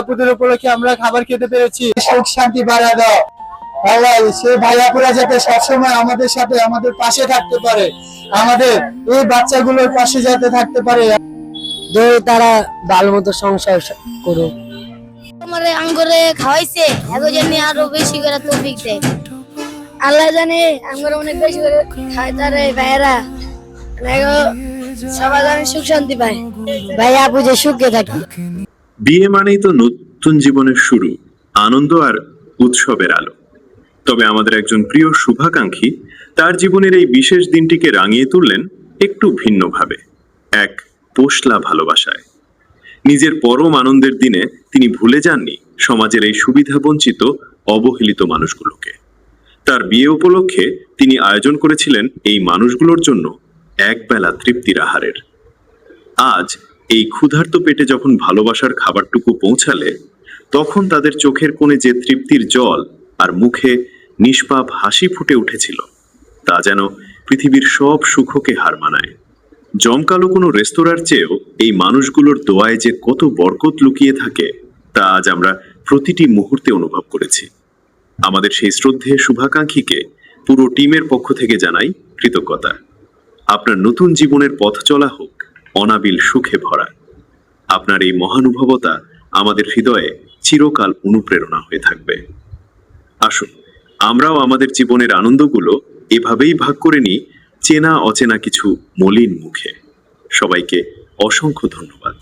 আপুদের উপলক্ষে আমরা খাবার খেতে পেরেছি। সুখ শান্তি বাড়া দাও আল্লাহ, সেই ভাইয়াপুরা যাতে সবসময় আমাদের সাথে আমাদের পাশে থাকতে পারে, আমাদের এই বাচ্চাগুলোর পাশে যাতে থাকতে পারে, তারা ভালো মতো সংসার করুক। আমারে আঙ্গুরে খাওয়াইছে, এগো জানি আরো বেশি করে তৌফিক দেয়। আল্লাহ জানে আঙ্গুরে অনেক বেশি করে খায় তারে ভাইয়েরা, সবাই জানে সুখ শান্তি পায়। ভাই আপু যে সুখে থাকে। বিয়ে মানেই তো নতুন জীবনের শুরু, আনন্দ আর উৎসবের আলো। তবে আমাদের একজন প্রিয় শুভাকাঙ্ক্ষী তার জীবনের এই বিশেষ দিনটিকে রাঙিয়ে তুললেন একটু ভিন্নভাবে, এক পোষলা ভালোবাসায়। নিজের পরম আনন্দের দিনে তিনি ভুলে যাননি সমাজের এই সুবিধা বঞ্চিত অবহেলিত মানুষগুলোকে। তার বিয়ে উপলক্ষে তিনি আয়োজন করেছিলেন এই মানুষগুলোর জন্য একবেলা তৃপ্তির আহারের। আজ এই ক্ষুধার্ত পেটে যখন ভালোবাসার খাবারটুকু পৌঁছালে, তখন তাদের চোখের কোণে যে তৃপ্তির জল আর মুখে নিষ্পাপ হাসি ফুটে উঠেছিল, তা যেন পৃথিবীর সব সুখকে হার মানায়। জমকালো কোনো রেস্তোরাঁর চেয়েও এই মানুষগুলোর দোয়ায় যে কত বরকত লুকিয়ে থাকে, তা আজ আমরা প্রতিটি মুহূর্তে অনুভব করেছি। আমাদের সেই শ্রদ্ধেয় শুভাকাঙ্ক্ষীকে পুরো টিমের পক্ষ থেকে জানাই কৃতজ্ঞতা। আপনার নতুন জীবনের পথ চলা হোক অনাবিল সুখে ভরা। আপনার এই মহানুভবতা আমাদের হৃদয়ে চিরকাল অনুপ্রেরণা হয়ে থাকবে। আসুন আমরাও আমাদের জীবনের আনন্দগুলো এভাবেই ভাগ করে নিই চেনা অচেনা কিছু মলিন মুখে। সবাইকে অসংখ্য ধন্যবাদ।